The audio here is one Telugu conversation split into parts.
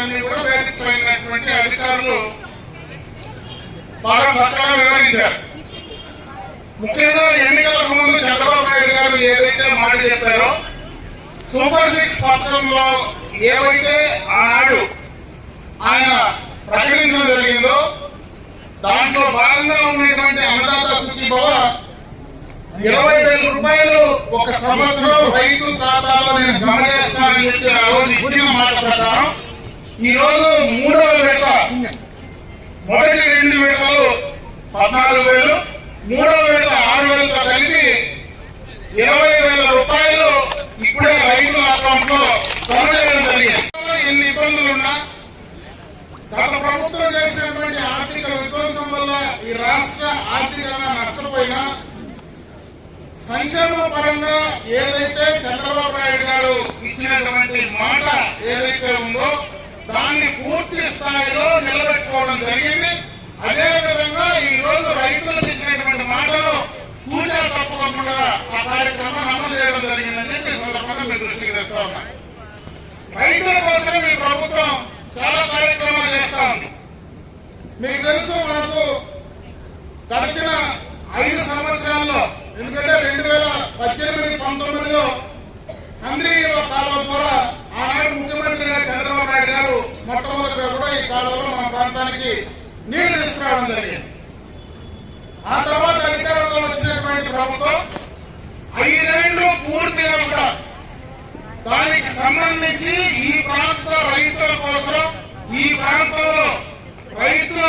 విషయాలన్నీ కూడా వేదిక పైనటువంటి అధికారులు బాగా చక్కగా వివరించారు. ముఖ్యంగా ఎన్నికలకు ముందు చంద్రబాబు నాయుడు గారు ఏదైతే మాట చెప్పారో సూపర్ 6 పథకంలో ఏవైతే ఆనాడు ఆయన ప్రకటించడం జరిగిందో దాంట్లో భాగంగా ఉన్నటువంటి అన్నదాత సుఖీభవ 20,000 రూపాయలు ఒక సంవత్సరం రైతు ఖాతాలో నేను జమ చేస్తానని చెప్పి ఆ రోజు ఇచ్చిన మాట ప్రకారం ఈ రోజు 3వ విడత, మొదటి 2 విడతలు 14,000, 3వ విడత 6,000తో కలిపి 20,000 రూపాయలు ఇప్పుడే రైతుల అకౌంట్ లో జమ చేయడం జరిగింది. ఎన్ని ఇబ్బందులున్నా గత ప్రభుత్వం చేసినటువంటి ఆర్థిక విధ్వంసం వల్ల ఈ రాష్ట్ర ఆర్థికంగా నష్టపోయినా సంక్షేమ పరంగా ఏదైతే చంద్రబాబు నాయుడు గారు ఇచ్చినటువంటి మాట ఏదైతే ఉందో దాన్ని పూర్తి స్థాయిలో నిలబెట్టుకోవడం జరిగింది. అదేవిధంగా ఈ రోజు రైతులకు ఇచ్చినటువంటి మాటను పూజా తప్పకుండా ఆ కార్యక్రమం అమలు చేయడం జరిగిందని చెప్పి సందర్భంగా మీ దృష్టికి తెస్తా ఉన్నా. రైతుల కోసం ఈ ప్రభుత్వం చాలా కార్యక్రమాలు చేస్తా ఉంది. మీకు తెలుసు, మనకు గడిచిన 5 సంవత్సరాల్లో, ఎందుకంటే 2018-19లో హంద్రీనీవా కాలువ ద్వారా ఆనాడు ముఖ్యమంత్రిగా చంద్రబాబు నాయుడు గారు మొట్టమొదటిగా కూడా ఈ కాలువలో మన ప్రాంతానికి నీళ్లు తీసుకురావడం జరిగింది. ఆ తర్వాత అధికారంలో వచ్చినటువంటి ప్రభుత్వం 5 ఏళ్లు పూర్తిగా కూడా దానికి సంబంధించి ఈ ప్రాంత రైతుల కోసం, ఈ ప్రాంతంలో రైతుల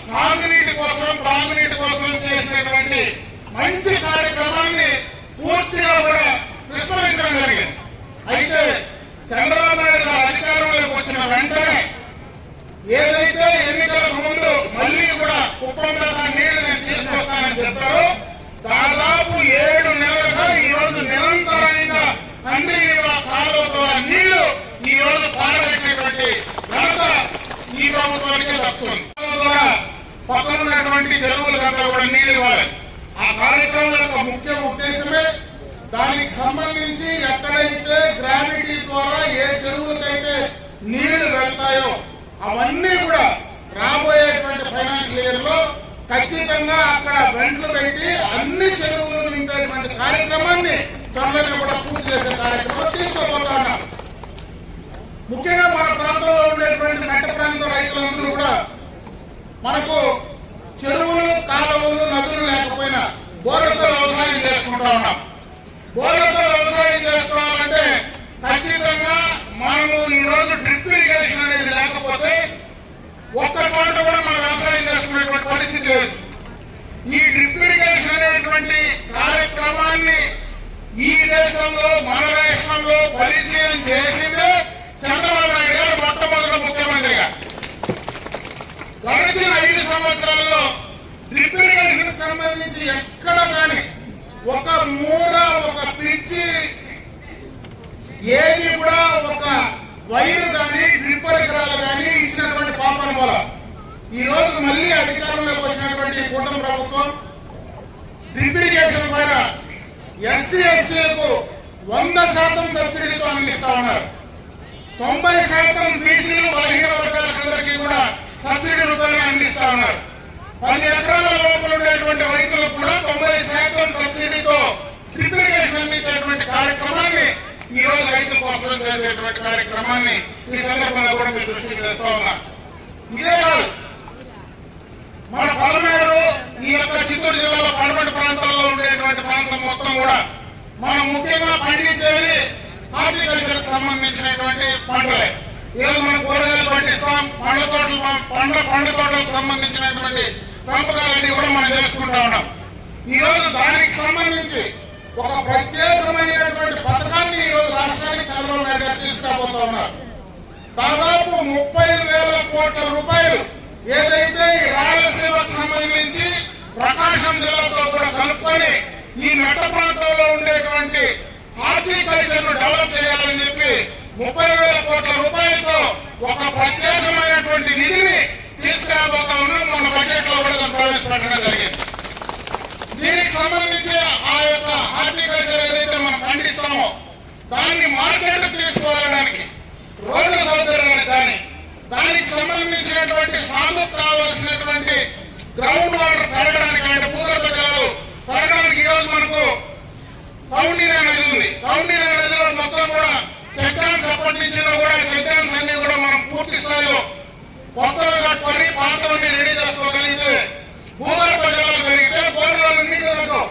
సాగునీటి కోసం, త్రాగునీటి కోసం చేసినటువంటి మంచి కార్యక్రమాన్ని పూర్తిగా కూడా విస్మరించడం జరిగింది. అయితే చంద్రబాబు నాయుడు గారు అధికారంలోకి వచ్చిన వెంటనే ఏదైతే ఎన్నికలకు ముందు మళ్ళీ కూడా కుప్పం దాకా నీళ్లు నేను తీసుకొస్తానని చెప్పారో దాదాపు 7 నెలలుగా ఈ రోజు నిరంతరంగా హంద్రీనీవా కాలువ ద్వారా నీళ్లు ఈ రోజు పారబెట్టినటువంటి ఘనత ఈ ప్రభుత్వానికే దక్కుతుంది. ద్వారా పక్కనున్నటువంటి చెరువులకంతా కూడా నీళ్లు ఇవ్వాలి. ఆ కార్యక్రమం యొక్క ముఖ్య ఉద్దేశమే దానికి సంబంధించి ఎక్కడైతే గ్రావిటీ ద్వారా ఏ చెరువులకైతే నీళ్లు వెళ్తాయో అవన్నీ కూడా రాబోయేటువంటి ఫైనాన్షియల్ ఇయర్ లో ఖచ్చితంగా అక్కడ వెంట్లు పెట్టి అన్ని చెరువులు నింపేటువంటి కార్యక్రమాన్ని త్వరగా కూడా పూర్తి చేసే కార్యక్రమం తీసుకోబోతున్నాం. ముఖ్యంగా మన ప్రాంతంలో ఉండేటువంటి మెట్ట ప్రాంత రైతులందరూ కూడా మనకు చెరువులు, కాలువలు, నదులు లేకపోయినా బోర్లతో వ్యవసాయం చేసుకుంటా ఉన్నాం. బోర్లతో వ్యవసాయం చేసుకోవాలంటే ఖచ్చితంగా మనము ఈ రోజు డ్రిప్ ఇరిగేషన్ అనేది లేకపోతే ఒక్క చోట కూడా మనం వ్యవసాయం చేసుకునేటువంటి పరిస్థితి లేదు. ఈ డ్రిప్ ఇరిగేషన్ అనేటువంటి కార్యక్రమాన్ని ఈ దేశంలో, మన రాష్ట్రంలో పరిచయం చేసిందే చంద్రబాబు నాయుడు గారు మొట్టమొదటి ముఖ్యమంత్రిగా. గడిచిన 5 సంవత్సరాల్లో డ్రిప్ ఇరిగేషన్ సంబంధించి ఎక్కడ కానీ ఒక మూల, ఒక పిచ్చి, ఏది కూడా ఒక వైరు కానీ డ్రిప్ పరికరాలు కానీ ఇచ్చినటువంటి పాపన మూల. ఈ రోజు మళ్ళీ అధికారంలోకి వచ్చినటువంటి కూటమి ప్రభుత్వం డ్రిప్ ఇరిగేషన్ పైన ఎస్సీ ఎస్టీలకు 100% సబ్సిడీతో అందిస్తా ఉన్నారు. 90% బీసీలు, బలహీన వర్గాలకందరికీ కూడా సబ్సిడీ రూపాయలు అందిస్తా ఉన్నారు. 10 ఎకరాల లోపల ఉండేటువంటి రైతులకు కూడా 90% సబ్సిడీతో డ్రిప్ ఇరిగేషన్ అందించేటువంటి కార్యక్రమాన్ని ఈ రోజు రైతుల కోసం చేసేటువంటి కార్యక్రమాన్ని ఈ సందర్భంగా కూడా మీ దృష్టికి తెస్తా ఉన్నా. ఇదే కాదు, మన పలమేరు, ఈ యొక్క చిత్తూరు జిల్లాలో పడమటి ప్రాంతాల్లో ఉండేటువంటి ప్రాంతం మొత్తం కూడా మనం ముఖ్యంగా పండించేది హార్టికల్చర్ కి సంబంధించినటువంటి పంటలే. ఈరోజు మనం కూరగాయలు పండిస్తాం, పండ్ల తోటలకు సంబంధించినటువంటి పెంపకాలన్నీ కూడా మనం చేసుకుంటా ఉన్నాం. ఈ రోజు దానికి సంబంధించి ఒక ప్రత్యేకమైనటువంటి పథకాన్ని ఈ రోజు రాష్ట్రానికి చంద్రబాబు నాయుడు గారు తీసుకురాబోతా ఉన్నారు. దాదాపు 30,000 కోట్ల రూపాయలు ఏదైతే ఈ రాయలసీమకు సంబంధించి ప్రకాశం జిల్లాతో కూడా కలుపుకొని ఈ మెట్ట ప్రాంతంలో ఉండేటువంటి హార్టికల్చర్ ను డెవలప్ చేయాలని చెప్పి 30,000 కోట్ల రూపాయలతో ఒక ప్రత్యేకమైనటువంటి నిధిని తీసుకురాబోతా ఉన్నాం. మన బడ్జెట్ లో కూడా ప్రవేశపెట్టడం జరిగింది. దీనికి సంబంధించి ఆ యొక్క హార్టికల్చర్ ఏదైతే మనం పండిస్తామో దాన్ని మార్కెట్ తీసుకువెళ్ళడానికి, రోడ్ల సౌకర్యానికి కానీ, పూర్తి స్థాయిలో కొత్తగా కట్టుకొని పాతవన్నీ రెడీ చేసుకోగలిగితే భూగర్భ జలాలు పెరిగితే బోర్లలో నీళ్లు దొరకవు.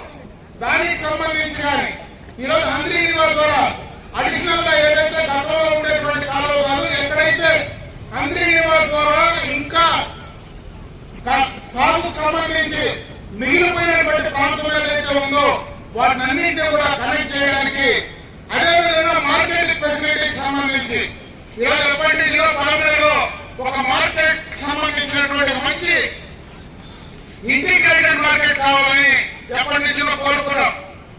దానికి సంబంధించి కానీ ఈరోజు హంద్రీ రివర్ ద్వారా అడిషనల్ గా ఏదైతే గతంలో ఉండేటువంటి కాలువ కాదు, ఎక్కడైతే హంద్రీ రివర్ ద్వారా ఇంకా సాగుకు సంబంధించి మిగిలిపోయినటువంటి ప్రాంతం ఏదైతే ఉందో వాటిని అన్నింటినీ కూడా కనెక్ట్ చేయడానికి, అదేవిధంగా మార్కెటింగ్ ఫెసిలిటీకి సంబంధించి ఈరోజు ఎప్పటి నుంచో పలమనేరులో ఒక మార్కెట్ సంబంధించినటువంటి మంచి ఇంటిగ్రేటెడ్ మార్కెట్ కావాలని ఎప్పటి నుంచో కోరుకున్నాం.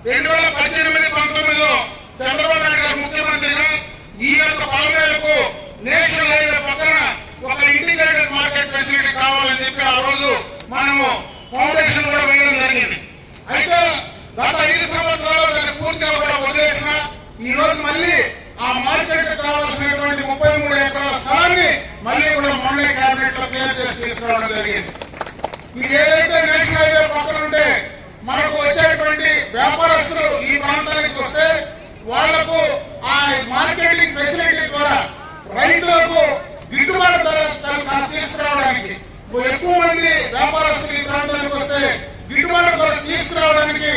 2018-19లో చంద్రబాబు నాయుడు గారు ముఖ్యమంత్రిగా ఈ యొక్క పలమనేరుకు నేషనల్ హైవే పక్కన ఒక ఇంటిగ్రేటెడ్ మార్కెట్ ఫెసిలిటీ కావాలని చెప్పి ఆ రోజు మనము ఫౌండేషన్ కూడా వేయడం జరిగింది. అయితే గత 5 సంవత్సరాలు దాన్ని పూర్తిగా కూడా వదిలేసిన ఈ రోజు మళ్ళీ ఆ మార్కెట్ కావాల్సినటువంటి 33 ఎకరాల స్థలాన్ని మళ్ళీ కూడా మొన్నే కేబినెట్ లో క్లియర్ చేసి తీసుకురావడం జరిగింది. ఇది ఏదైతే నేషనల్ హైవే పక్కన ఉంటే మనకు వచ్చేటువంటి వ్యాపారస్తులు ఈ ప్రాంతానికి వస్తే వాళ్లకు ఆ మార్కెటింగ్ ఫెసిలిటీ ద్వారా రైతులకు గిట్టుబాటు ధర తీసుకురావడానికి, ఎక్కువ మంది వ్యాపారస్తులు ఈ ప్రాంతానికి వస్తే గిట్టుబాటు ధర తీసుకురావడానికి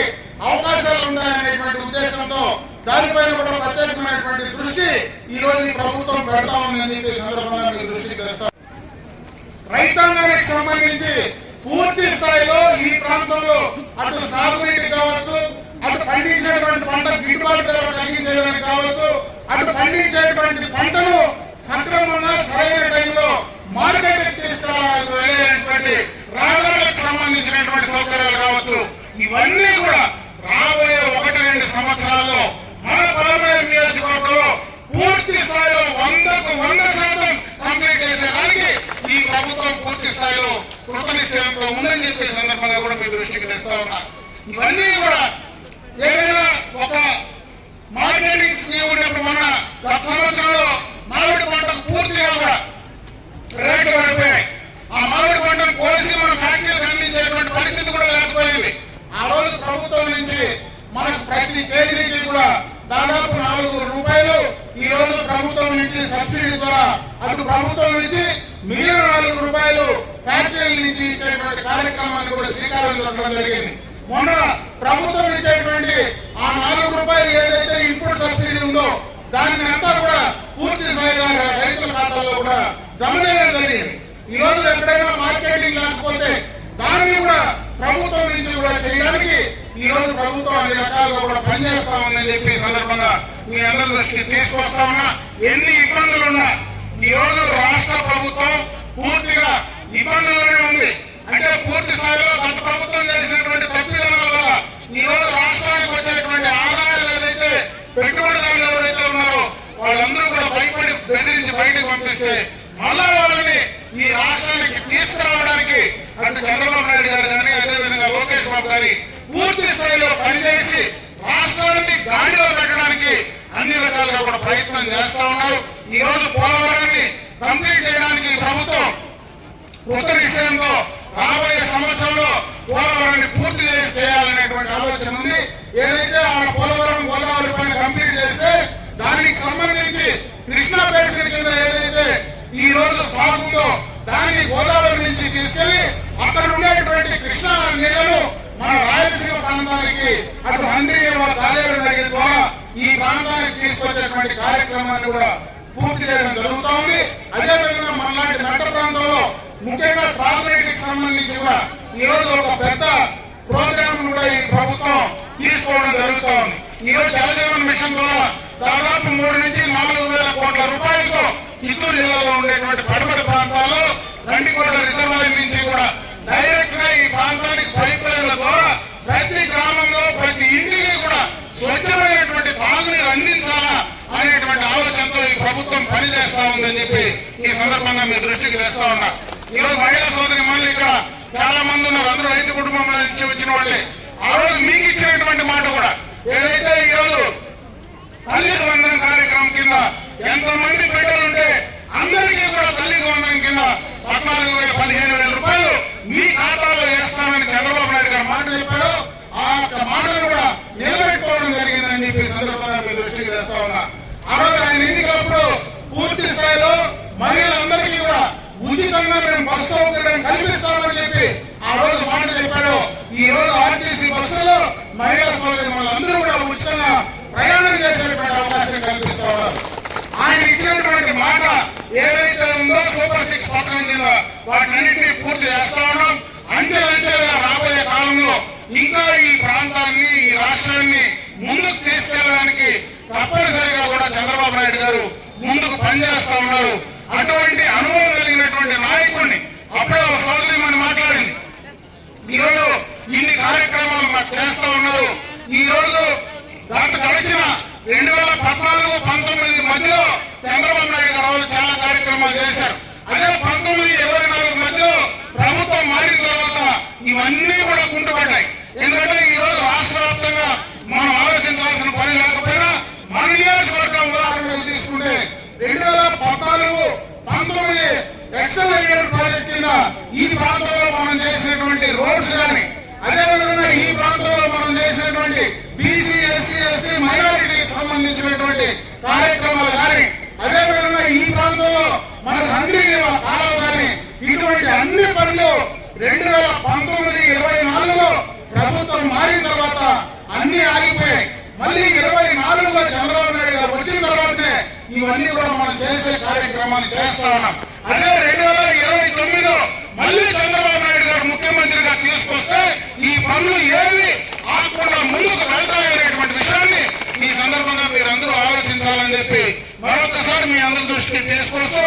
అవకాశాలు ఉన్నాయనేటువంటి ఉద్దేశంతో దానిపైన కూడా ప్రత్యేకమైనటువంటి దృష్టి ఈ రోజు ఈ ప్రభుత్వం పెడతా ఉందని చెప్పి సందర్భంగా మీ దృష్టికి తెస్తాం. రైతాంగానికి సంబంధించి పూర్తి స్థాయిలో ఈ ప్రాంతంలో అటు సాగునీటి కావచ్చు, అటు పండించేటువంటి పంట గిట్టుబాటు ధర కలిగించేదానికి కావచ్చు, అటు పండించేటువంటి పంటను సక్రమంగా సరైన టైంలో మార్కెట్ తీసుకెళ్లేటువంటి రహదారులకు సంబంధించినటువంటి సౌకర్యాలు కావచ్చు, ఇవన్నీ కూడా రాబోయే 1-2 సంవత్సరాల్లో మన పలమనేరు నియోజకవర్గంలో పూర్తి స్థాయిలో 100% కంప్లీట్ చేసేదానికి ఈ ప్రభుత్వం పూర్తి స్థాయిలో కృతనిశ్చయంతో ఉందని చెప్పే సందర్భంగా కూడా మీ దృష్టికి తెస్తా ఉన్నా. ఇవన్నీ కూడా ఏదైనా ఒక మార్కెటింగ్ స్కీమ్ ఉన్నప్పుడు మన గత సంవత్సరంలో మామిడి పంటకు పూర్తిగా కూడా రేట్లు పడిపోయాయి. ఆ మామిడి పంటను కోసి మన ఫ్యాక్టరీలకు అందించేటువంటి పరిస్థితి కూడా లేకపోయింది. ఆ రోజు ప్రభుత్వం నుంచి మనకు ప్రతి కేజీకి కూడా దాదాపు 4 రూపాయలు ఈ రోజు ప్రభుత్వం నుంచి సబ్సిడీ ద్వారా అటు ప్రభుత్వం నుంచి మిగిలిన 4 రూపాయలు ఫ్యాక్టరీల నుంచి ఇచ్చేటువంటి కార్యక్రమాన్ని కూడా శ్రీకారం చుట్టడం జరిగింది. మొన్న ప్రభుత్వం ఇచ్చేటువంటి ఆ 4 రూపాయలు ఏదైతే ఇన్పుట్ సబ్సిడీ ఉందో దాన్ని అంతా కూడా పూర్తి స్థాయిగా రైతుల ఖాతాలో కూడా జమ చేయడం జరిగింది. ఈ రోజు ఎక్కడైనా మార్కెటింగ్ లేకపోతే దాన్ని కూడా ప్రభుత్వం నుంచి కూడా చేయడానికి ఈ రోజు ప్రభుత్వం అన్ని రకాలుగా కూడా పనిచేస్తా ఉందని చెప్పి సందర్భంగా మీ అందరి దృష్టికి తీసుకొస్తా ఉన్నా. ఎన్ని ఇబ్బందులున్నా ఈ రోజు రాష్ట్ర ప్రభుత్వం పూర్తిగా ఇబ్బందుల్లోనే ఉంది. అంటే పూర్తి స్థాయిలో గత ప్రభుత్వం చేసినటువంటి తప్పిదనాల వల్ల ఈ రోజు రాష్ట్రానికి వచ్చేటువంటి ఆదాయాలు ఏదైతే పెట్టుబడిదారులు ఎవరైతే ఉన్నారో వాళ్ళందరూ కూడా భయపడి బెదిరించి బయటకు పంపిస్తే మళ్ళా వాళ్ళని ఈ రాష్ట్రానికి తీసుకురావడానికి అటు చంద్రబాబు నాయుడు గారు కానీ అదేవిధంగా లోకేష్ బాబు గారి పూర్తి స్థాయిలో పనిచేసి రాష్ట్రాన్ని గాడిలో పెట్టడానికి అన్ని రకాలుగా కూడా ప్రయత్నం చేస్తా ఉన్నారు. ఈ రోజు పోలవరాన్ని కంప్లీట్ చేయడానికి ప్రభుత్వం కృత నిశ్చయంతో రాబోయే సంవత్సరంలో పోలవరాన్ని పూర్తి చేయాలనేటువంటి ఆలోచన ఉంది. ఏదైతే ఆ పోలవరం గోదావరి పైన కంప్లీట్ చేస్తే దానికి సంబంధించి కృష్ణా బేసిన్ కింద ఏదైతే ఈ రోజు సాగుందో దాన్ని గోదావరి నుంచి తీసుకెళ్లి అక్కడ ఉండేటువంటి కృష్ణా నీళ్లను మన రాయలసీమ ప్రాంతానికి అటు హంద్రీ కాలేరు నగర్ ద్వారా ఈ ప్రాంతానికి తీసుకొచ్చేటువంటి కార్యక్రమాన్ని కూడా పూర్తి చేయడం జరుగుతూ ఉంది. అదేవిధంగా మనలాంటి నగర ప్రాంతంలో ముఖ్యంగా త్రాగునీటికి సంబంధించి కూడా ఈ రోజు ఒక పెద్ద ప్రోగ్రామ్ కూడా ఈ ప్రభుత్వం తీసుకోవడం జరుగుతూ ఉంది. ఈ రోజు జలజీవన్ మిషన్ ద్వారా దాదాపు 3 నుంచి 4 వేల కోట్ల రూపాయలతో చిత్తూరు జిల్లాలో ఉండేటువంటి పడమటి ప్రాంతాల్లో గండికోట రిజర్వాయర్ నుంచి కూడా డైరెక్ట్ గా ఈ ప్రాంతానికి పైప్ లైన్ల ద్వారా ప్రతి గ్రామంలో ప్రతి ఇంటికి కూడా స్వచ్ఛమైనటువంటి తాగునీరు అందించాలా అనేటువంటి ఆలోచనతో ఈ ప్రభుత్వం పనిచేస్తా ఉందని చెప్పి ఈ సందర్భంగా మీ దృష్టికి తెస్తా ఉన్నా. ఈ రోజు మహిళా సోదరి మళ్ళీ ఇక్కడ చాలా మంది ఉన్నారు, అందరూ రైతు కుటుంబంలో నుంచి వచ్చిన వాళ్ళే. ఆ రోజు మీకు ఇచ్చినటువంటి మాట కూడా ఏదైతే ఈ రోజు తల్లికి వందనం కార్యక్రమం కింద ఎంతమంది బిడ్డలుంటే అందరికీ కూడా తల్లికి వందనం కింద 14,000-15,000 రూపాయలు మీ ఖాతాలో వేస్తానని చంద్రబాబు నాయుడు గారు మాట చెప్పారు. ఆ మాటను కూడా నిలబెట్టుకోవడం జరిగిందని చెప్పి సందర్భంగా మీ దృష్టికి తెస్తా ఉన్నా. ఆ రోజు ఆయన ఎన్నికలప్పుడు పూర్తి స్థాయిలో మహిళలు సూపర్ 6 పథకం కింద వాటినన్నింటినీ పూర్తి చేస్తా ఉన్నాం. అంచెలంచెలుగా రాబోయే కాలంలో ఇంకా ఈ ప్రాంతాన్ని, ఈ రాష్ట్రాన్ని ముందుకు తీసుకెళ్ళడానికి తప్పనిసరిగా కూడా చంద్రబాబు నాయుడు గారు ముందుకు పనిచేస్తా ఉన్నారు. అటువంటి అనుభవం కలిగినటువంటి నాయకుడిని అప్పుడే ఒక సోదరి మనం మాట్లాడింది. ఈరోజు ఇన్ని కార్యక్రమాలు మాకు చేస్తా ఉన్నారు. ఈ రోజు గడిచిన 2014-19 మధ్యలో చంద్రబాబు నాయుడు గారు చాలా కార్యక్రమాలు చేశారు. అదే 19-24 మధ్యలో ప్రభుత్వం మారిన తర్వాత ఇవన్నీ కూడా కుంటుపడ్డాయి. ఎందుకంటే ఈ రోజు రాష్ట్ర వ్యాప్తంగా మనం ఆలోచించాల్సిన పని లేకపోయినా మన నియోజకవర్గం ఉదాహరణకు తీసుకుంటే 2014-19 ఎక్స్టర్నల్ ఎయిర్ ప్రాజెక్ట్ కింద ఈ ప్రాంతంలో మనం చేసినటువంటి రోడ్స్ కానీ, అదేవిధంగా ఈ ప్రాంతంలో మనం చేసినటువంటి బీసీ, ఎస్సీ, ఎస్టీ, మైనారిటీకి సంబంధించినటువంటి కార్యక్రమాలు కానీ, అదేవిధంగా ఈ ప్రాంతంలో మన హంద్రీనివా కాలువ కానీ, ఇటువంటి అన్ని పనులు 2019-24లో ప్రభుత్వం మారిన తర్వాత అన్ని ఆగిపోయాయి. మళ్ళీ 24లో చంద్రబాబు నాయుడు గారు వచ్చిన తర్వాతనే ఇవన్నీ కూడా మనం చేసే కార్యక్రమాన్ని చేస్తా ఉన్నాం. అదే 2029లో మళ్ళీ చంద్రబాబు నాయుడు గారు ముఖ్యమంత్రిగా తీసుకొస్తే ఈ పనులు ఏవి ఆకుండా ముందుకు వెళ్తాయనేటువంటి విషయాన్ని ఈ సందర్భంగా మీరందరూ ఆలోచించాలని చెప్పి మరొకసారి మీ అందరి దృష్టికి తీసుకొస్తూ,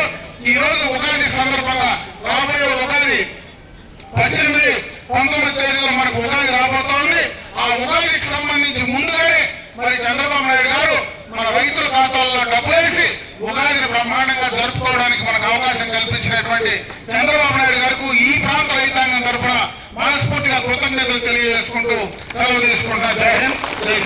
ఈ రోజు ఉగాది సందర్భంగా రాబోయే ఉగాది 18-19 తేదీలో మనకు ఉగాది రాబోతా ఉంది. ఆ ఉగాదికి సంబంధించి ముందుగానే మరి చంద్రబాబు నాయుడు గారు మన రైతుల ఖాతాల్లో డబ్బులేసి ఉగాదిని బ్రహ్మాండంగా జరుపుకోవడానికి మనకు అవకాశం కల్పించినటువంటి చంద్రబాబు నాయుడు గారికి ఈ ప్రాంత రైతాంగం తరఫున మనస్ఫూర్తిగా కృతజ్ఞతలు తెలియజేసుకుంటూ సెలవు తీసుకుంటా. జై హింద్, జై హింద్.